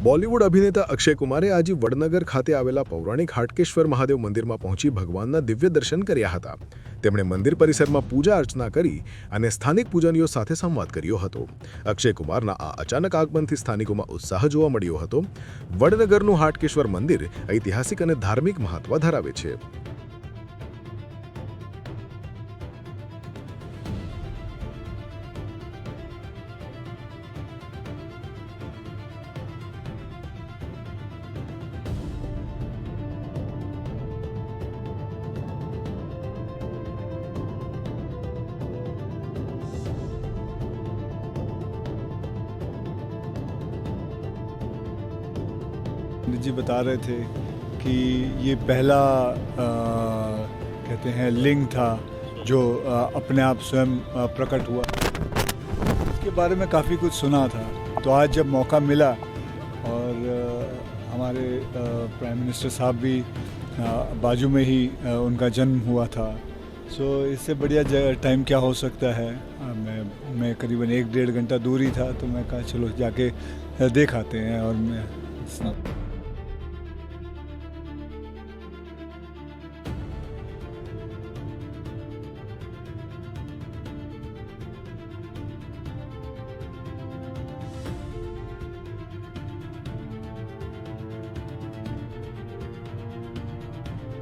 બોલિવૂડ અભિનેતા અક્ષય કુમારે આજે વડનગર ખાતે આવેલા પૌરાણિક હાટકેશ્વર મહાદેવ મંદિરમાં પહોંચી ભગવાનના દિવ્ય દર્શન કર્યા હતા. તેમણે મંદિર પરિસરમાં પૂજા અર્ચના કરી અને સ્થાનિક પૂજનીઓ સાથે સંવાદ કર્યો હતો. અક્ષય કુમારના આ અચાનક આગમનથી સ્થાનિકોમાં ઉત્સાહ જોવા મળ્યો હતો. વડનગરનું હાટકેશ્વર મંદિર ઐતિહાસિક અને ધાર્મિક મહત્વ ધરાવે છે. जी बता रहे थे कि ये पहला कहते हैं लिंग था जो अपने आप स्वयं प्रकट हुआ. इसके बारे में काफ़ी कुछ सुना था, तो आज जब मौका मिला और हमारे प्राइम मिनिस्टर साहब भी बाजू में ही उनका जन्म हुआ था, सो इससे बढ़िया टाइम क्या हो सकता है. मैं करीबन 1-1.5 घंटा दूर ही था, तो मैं कहा चलो जाके देख आते हैं. और मैं